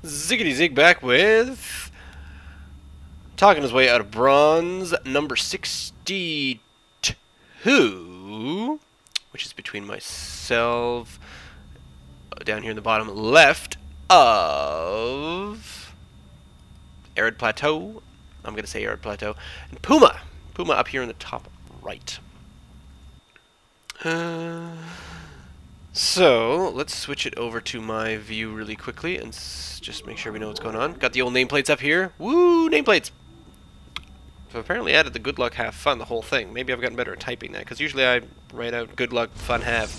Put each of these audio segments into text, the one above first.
Ziggity Zig back with talking his way out of bronze, number 62, which is between myself down here in the bottom left of Arid Plateau. I'm going to say Arid Plateau. And Puma. Puma up here in the top right. So, let's switch it over to my view really quickly and just make sure we know what's going on. Got the old nameplates up here. Woo, nameplates! So apparently added the good luck, have fun, the whole thing. Maybe I've gotten better at typing that, because usually I write out good luck, fun, have.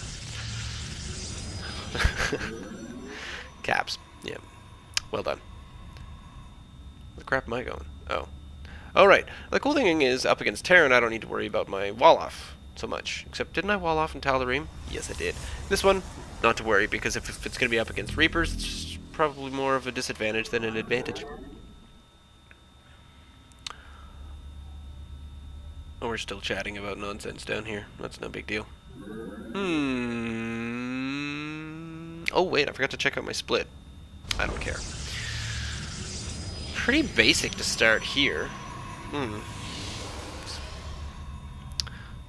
Caps. Yeah. Well done. Where the crap am I going? Oh. Alright. The cool thing is, up against Terran, I don't need to worry about my wall-off so much. Except, didn't I wall-off in Talareem? Yes, I did. This one, not to worry, because if it's going to be up against Reapers, it's probably more of a disadvantage than an advantage. Oh, we're still chatting about nonsense down here. That's no big deal. Oh, wait, I forgot to check out my split. I don't care. Pretty basic to start here.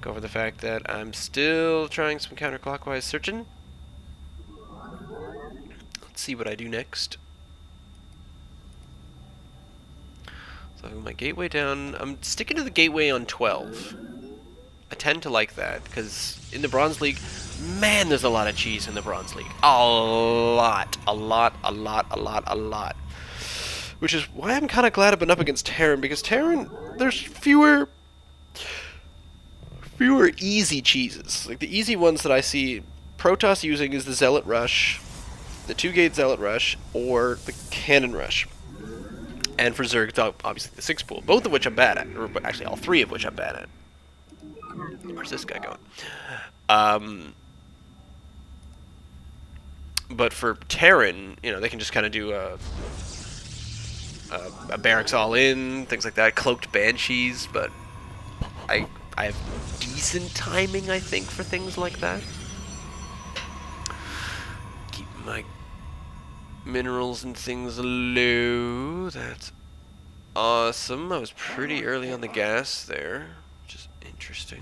Go over the fact that I'm still trying some counterclockwise searching. Let's see what I do next. So my gateway down. I'm sticking to the gateway on 12. I tend to like that because in the Bronze League, man, there's a lot of cheese in the Bronze League. A lot. Which is why I'm kind of glad I've been up against Terran, because Terran, there's fewer easy cheeses. Like the easy ones that I see Protoss using is the Zealot Rush, the 2-gate Zealot Rush, or the Cannon Rush. And for Zerg, obviously the 6-pool, both of which I'm bad at, or actually all 3 of which I'm bad at. Where's this guy going? But for Terran, you know, they can just kind of do a barracks all in, things like that, cloaked banshees, but I have decent timing, I think, for things like that. Keep my minerals and things low. That's awesome. I was pretty early on the gas there, which is interesting.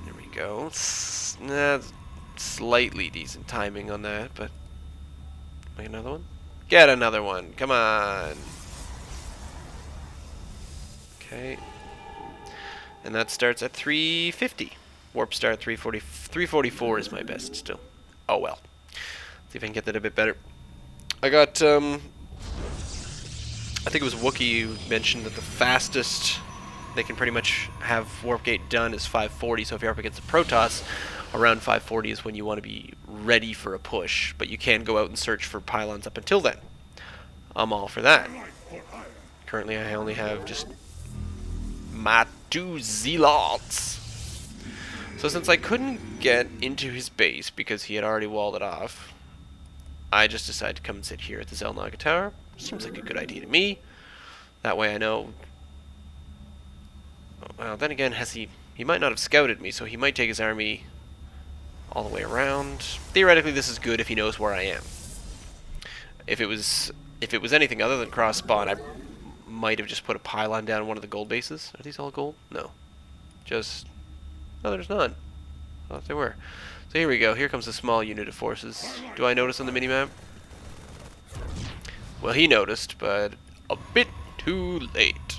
There we go. Slightly decent timing on that, but make another one? Get another one. Come on. Okay. And that starts at 350. Warp start 340. 344 is my best still. Oh well. See if I can get that a bit better. I got, I think it was Wookiee who mentioned that the fastest they can pretty much have Warp Gate done is 540. So if you're up against a Protoss, around 540 is when you want to be ready for a push. But you can go out and search for pylons up until then. I'm all for that. Currently I only have just my 2 Zealots. So since I couldn't get into his base because he had already walled it off, I just decided to come and sit here at the Zelnaga Tower. Seems like a good idea to me. That way I know... Well, then again, he might not have scouted me, so he might take his army all the way around. Theoretically, this is good if he knows where I am. If it was anything other than cross spawn, I might have just put a pylon down in one of the gold bases. Are these all gold? No. Just... No, there's none. I thought there were. So here we go. Here comes a small unit of forces. Do I notice on the minimap? Well, he noticed, but a bit too late.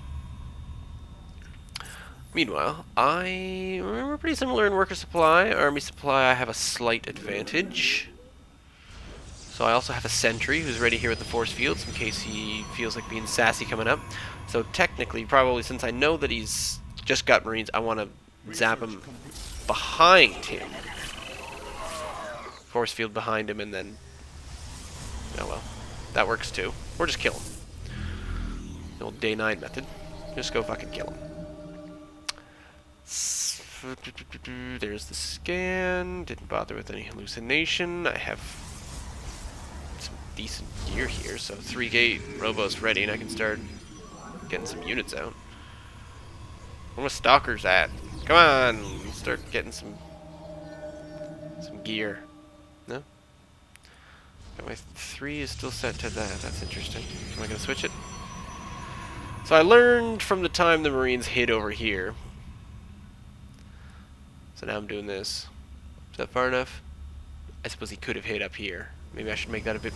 Meanwhile, I remember pretty similar in worker supply. Army supply, I have a slight advantage. So I also have a sentry who's ready here at the force fields in case he feels like being sassy coming up. So technically, probably since I know that he's just got Marines, I want to zap him behind him. Force field behind him and then... Oh well, that works too. Or just kill him. The old day 9 method. Just go fucking kill him. There's the scan. Didn't bother with any hallucination. I have some decent gear here, so 3-gate Robos ready, and I can start getting some units out. Where my stalkers at? Come on, start getting some gear. No? Okay, my 3 is still set to that. That's interesting. Am I going to switch it? So I learned from the time the Marines hid over here. So now I'm doing this. Is that far enough? I suppose he could have hit up here. Maybe I should make that a bit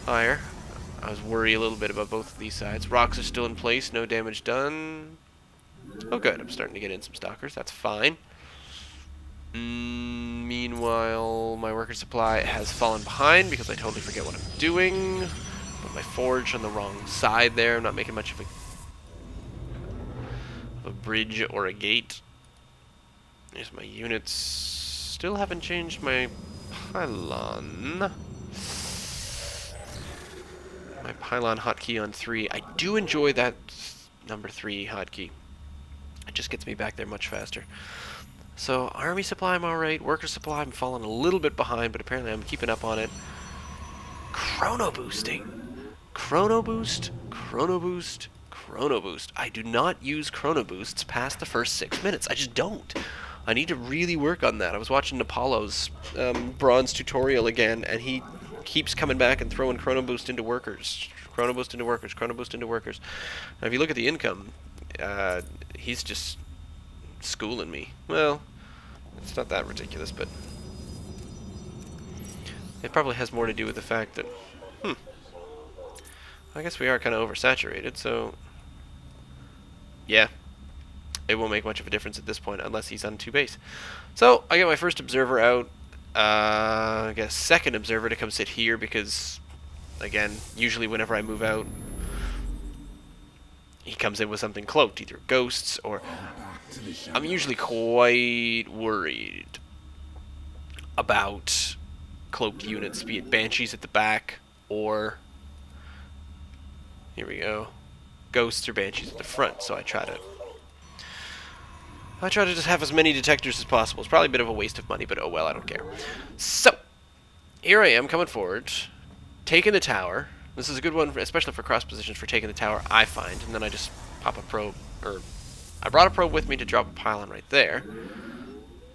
higher. I was worried a little bit about both of these sides. Rocks are still in place. No damage done. Oh, good. I'm starting to get in some stalkers. That's fine. Meanwhile, my worker supply has fallen behind because I totally forget what I'm doing. Put my forge on the wrong side there. I'm not making much of a bridge or a gate. There's my units. Still haven't changed my pylon. My pylon hotkey on 3. I do enjoy that number 3 hotkey. It just gets me back there much faster. So, army supply I'm alright. Worker supply I'm falling a little bit behind, but apparently I'm keeping up on it. Chrono boosting. Chrono boost, chrono boost, chrono boost. I do not use chrono boosts past the first 6 minutes. I just don't. I need to really work on that. I was watching Apollo's bronze tutorial again, and he keeps coming back and throwing chrono boost into workers. Chrono boost into workers, chrono boost into workers. Now, if you look at the income, he's just schooling me. Well, it's not that ridiculous, but it probably has more to do with the fact that, I guess we are kind of oversaturated, so yeah, it won't make much of a difference at this point unless he's on 2 base. So I get my first observer out. I get a second observer to come sit here because, again, usually whenever I move out, he comes in with something cloaked, either ghosts or... I'm usually quite worried about cloaked units, be it banshees at the back or, here we go, ghosts or banshees at the front. So I try to just have as many detectors as possible. It's probably a bit of a waste of money, but oh well, I don't care. So here I am coming forward, taking the tower. This is a good one, especially for cross positions, for taking the tower, I find. And then I just pop a probe, or I brought a probe with me to drop a pylon right there.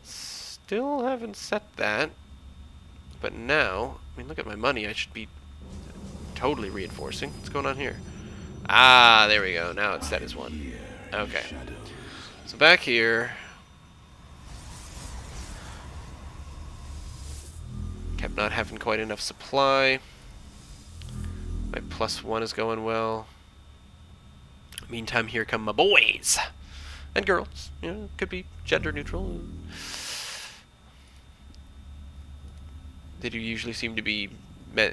Still haven't set that. But now, I mean, look at my money. I should be totally reinforcing. What's going on here? Ah, there we go. Now it's set as 1. Okay. So back here, kept not having quite enough supply. My +1 is going well. Meantime, here come my boys and girls. You know, could be gender neutral. They do usually seem to be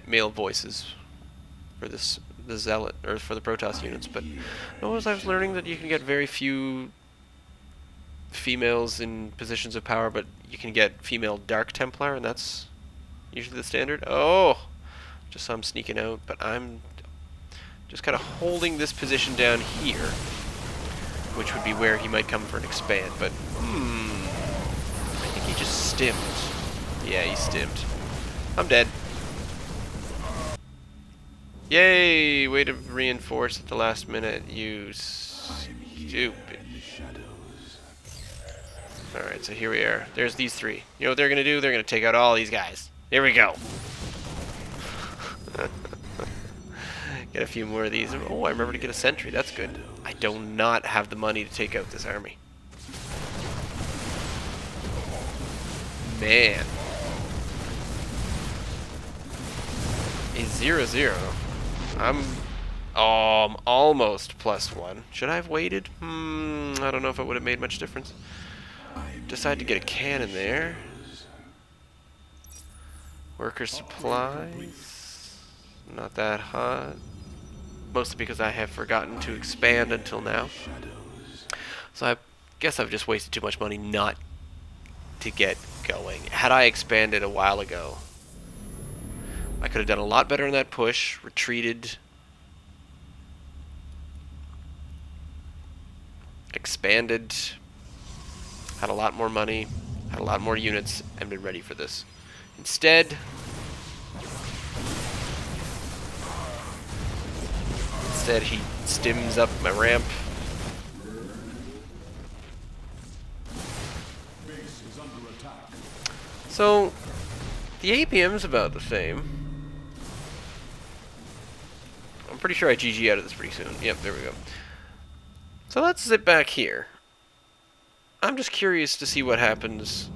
male voices for the zealot or for the Protoss units, but I was learning that you can get very few females in positions of power, but you can get female Dark Templar, and that's usually the standard. Oh, just saw him sneaking out, but I'm just kind of holding this position down here, which would be where he might come for an expand, but I think he just stimmed. Yeah, he stimmed. I'm dead. Yay! Way to reinforce at the last minute, you stupid. Alright, so here we are. There's these 3. You know what they're going to do? They're going to take out all these guys. Here we go. Get a few more of these. Oh, I remember to get a sentry. That's good. I do not have the money to take out this army. Man. A 0-0. I'm almost +1. Should I have waited? I don't know if it would have made much difference. Decide to get a cannon there. Worker supplies. Not that hot. Mostly because I have forgotten to expand until now. So I guess I've just wasted too much money not to get going. Had I expanded a while ago, I could have done a lot better in that push, retreated, expanded, had a lot more money, had a lot more units, and been ready for this. Instead, he stims up my ramp. So, The APM's about the same. I'm pretty sure I GG out of this pretty soon. Yep, there we go. So let's zip back here. I'm just curious to see what happens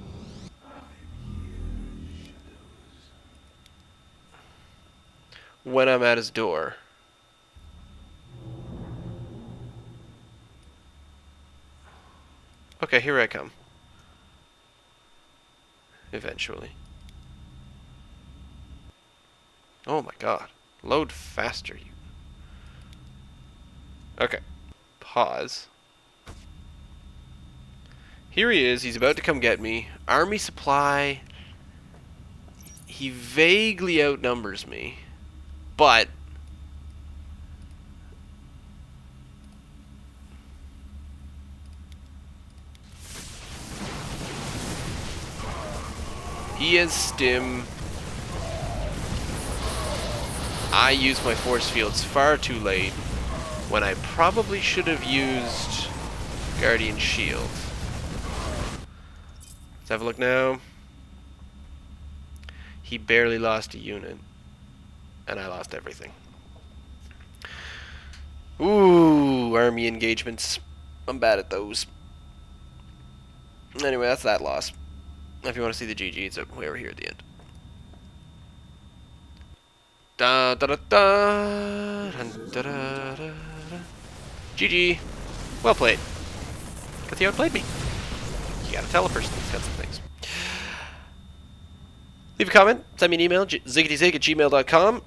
when I'm at his door. Okay, here I come. Eventually. Oh my god. Load faster, you. Okay. Pause. Here he is. He's about to come get me. Army supply. He vaguely outnumbers me. But he has stim. I use my force fields far too late when I probably should have used Guardian Shield. Let's have a look now. He barely lost a unit, and I lost everything. Ooh, army engagements. I'm bad at those. Anyway, that's that loss. If you want to see the GG, it's way over here at the end. Da da da da, da da da da. GG. Well played. Because he outplayed me. You gotta tell a person he's got some things. Leave a comment, send me an email, ziggityzig@gmail.com,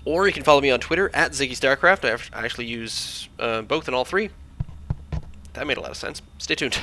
or you can follow me on Twitter at ZiggyStarcraft. I actually use both and all three. That made a lot of sense. Stay tuned.